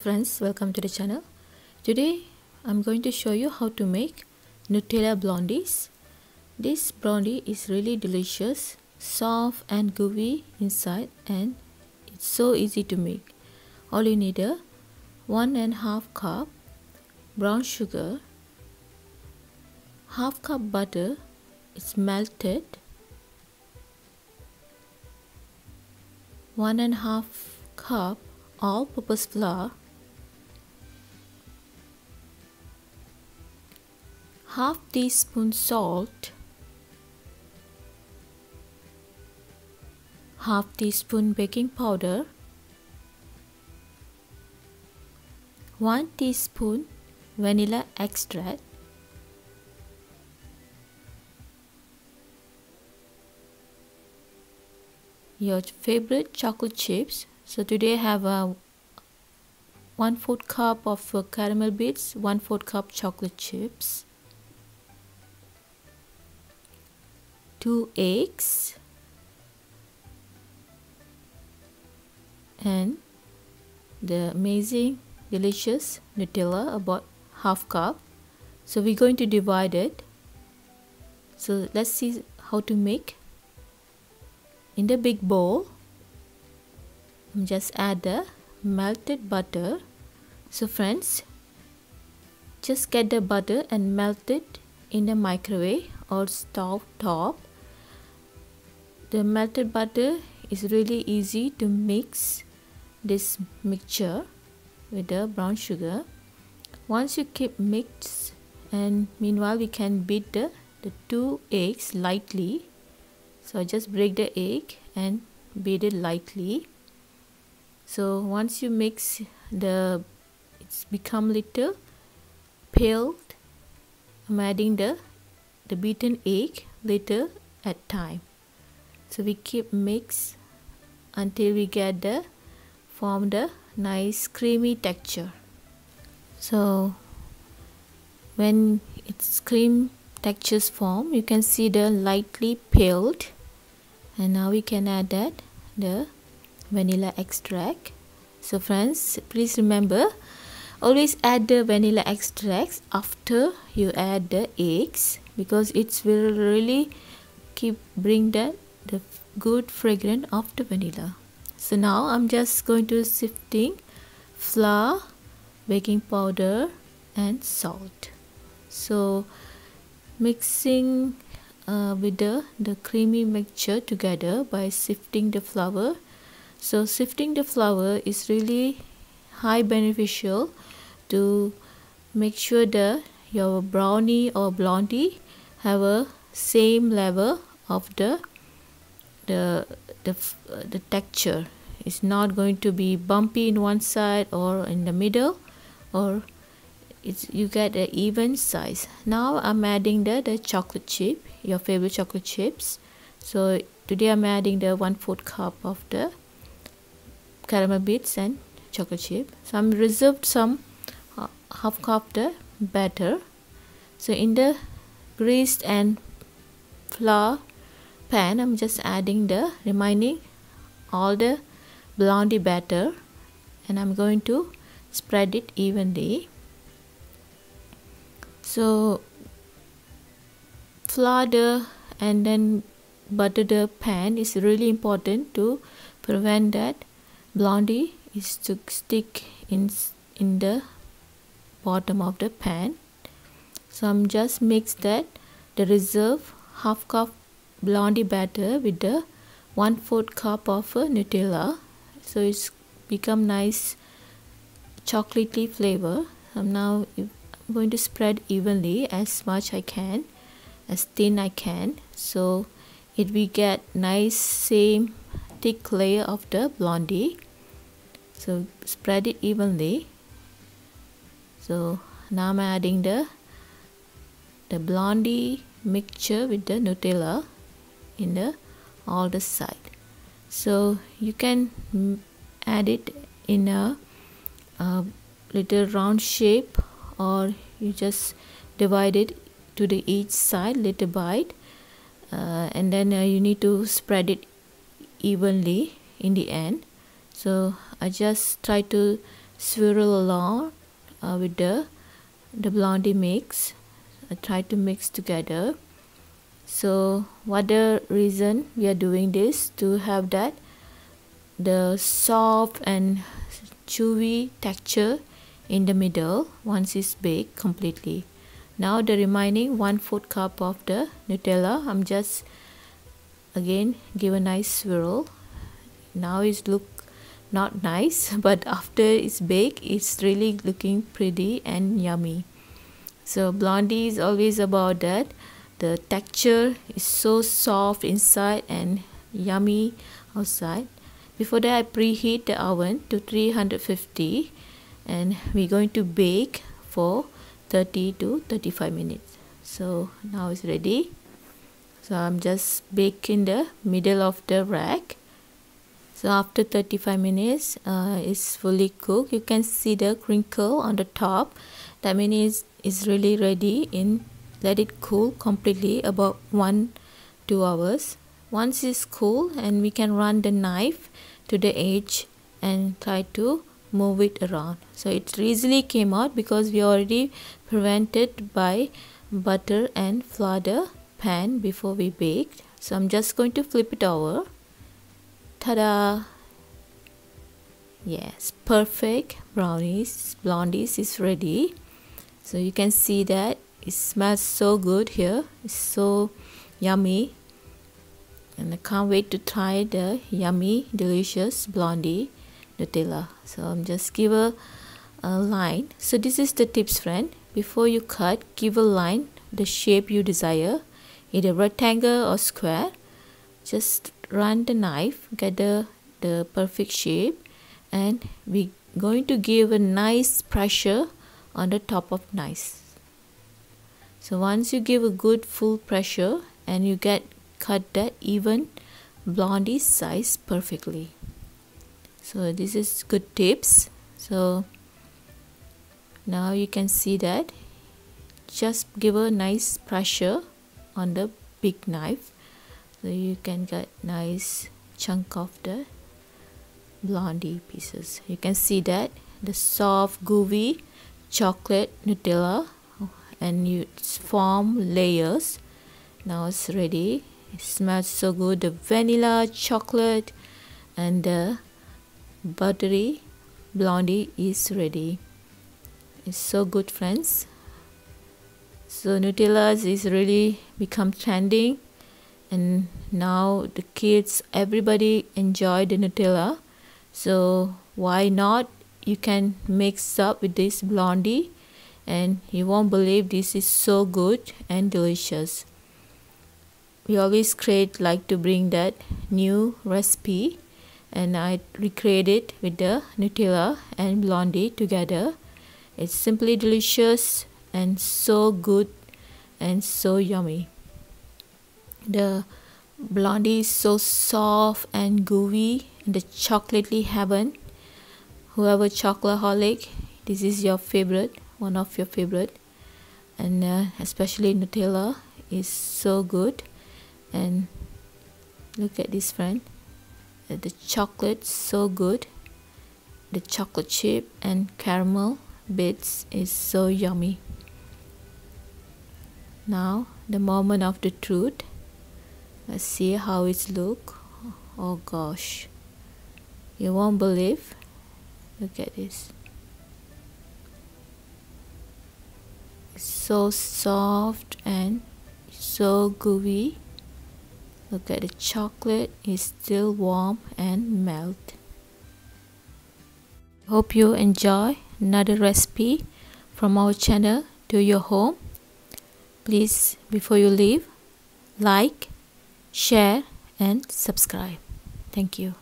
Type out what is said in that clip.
Friends, welcome to the channel. Today I'm going to show you how to make Nutella Blondies. This blondie is really delicious, soft and gooey inside, and it's so easy to make. All you need are 1.5 cup brown sugar, half cup butter, it's melted, 1.5 cup all-purpose flour, half teaspoon salt, half teaspoon baking powder, 1 teaspoon vanilla extract, your favorite chocolate chips. So today I have a 1/4 cup of caramel bits, 1/4 cup chocolate chips, 2 eggs, and the amazing delicious Nutella, about half cup. So we're going to divide it. So let's see how to make. In the big bowl, just add the melted butter. So friends, just get the butter and melt it in the microwave or stove top. The melted butter is really easy to mix this mixture with the brown sugar. Once you keep mixed, and meanwhile we can beat the 2 eggs lightly. So just break the egg and beat it lightly. So once you mix it's become little pale, I'm adding the beaten egg little at time. So we keep mix until we get form the nice creamy texture. So when its cream textures form, you can see the lightly paled, and now we can add the vanilla extract. So friends, please remember, always add the vanilla extract after you add the eggs, because it will really bring the good fragrance of the vanilla. So now I'm just going to sifting flour, baking powder and salt. So mixing with the creamy mixture together by sifting the flour. So sifting the flour is really high beneficial to make sure that your brownie or blondie have a same level of the texture. It's not going to be bumpy in one side or in the middle, or you get an even size. Now I'm adding the chocolate chip, your favorite chocolate chips. So today I'm adding the 1/4 cup of the caramel bits and chocolate chip. So I'm reserved some half cup the batter. So in the greased and flour pan, I'm just adding the remaining all the blondie batter, and I'm going to spread it evenly. So flour and then butter the pan is really important to prevent that blondie is to stick in the bottom of the pan. So I'm just mix the reserve half cup blondie batter with the 1/4 cup of Nutella. So it's become nice chocolatey flavor. Now I'm going to spread evenly as much I can, as thin I can, so we get nice same thick layer of the blondie. So spread it evenly. So now I'm adding the blondie mixture with the Nutella in all the side. So you can add it in a little round shape, or you just divide it to each side little bite, and then you need to spread it evenly in the end. So I just try to swirl along with the blondie mix. I try to mix together. So what the reason we are doing this, to have that the soft and chewy texture in the middle once it's baked completely. Now the remaining 1/4 cup of the Nutella, I'm just again give a nice swirl. Now it's look not nice, but after it's baked it's really looking pretty and yummy. So blondie is always about that. The texture is so soft inside and yummy outside. Before that, I preheat the oven to 350 and we're going to bake for 30 to 35 minutes. So now it's ready. So I'm just baking the middle of the rack. So after 35 minutes, it's fully cooked. You can see the crinkle on the top. That means it's really ready. Let it cool completely about 1-2 hours. Once it's cool, and we can run the knife to the edge and try to move it around. So it easily came out because we already prevented by butter and flour the pan before we baked. So I'm just going to flip it over. Ta-da! Yes, perfect blondies is ready. So you can see that it smells so good here. It's so yummy. And I can't wait to try the yummy, delicious blondie Nutella. So I'm just give a line. So this is the tips, friend. Before you cut, give a line the shape you desire, either rectangle or square. Just run the knife, get the perfect shape, and we're going to give a nice pressure on the top of knife. So once you give a good full pressure and you cut that even blondie size perfectly. So this is good tips. So now you can see that just give a nice pressure on the big knife, so you can get nice chunk of the blondie pieces. You can see that the soft gooey chocolate Nutella, and you form layers. Now it's ready. It smells so good. The vanilla, chocolate, and the buttery blondie is ready. It's so good, friends. So Nutella is really become trending, and now the kids, everybody enjoy the Nutella. So why not? You can mix up with this blondie and you won't believe this is so good and delicious. We always like to bring that new recipe, and I recreate it with the Nutella and blondie together. It's simply delicious and so good and so yummy. The blondie is so soft and gooey, and the chocolatey heaven. Whoever chocoholic, this is your favorite, one of your favorite, and especially Nutella is so good. And look at this, friend. The chocolate so good. The chocolate chip and caramel bits is so yummy. Now the moment of the truth. Let's see how it look. Oh gosh, you won't believe. Look at this. It's so soft and so gooey. Look at the chocolate is still warm and melt. Hope you enjoy another recipe from our channel to your home. Please, before you leave, like, share and subscribe. Thank you.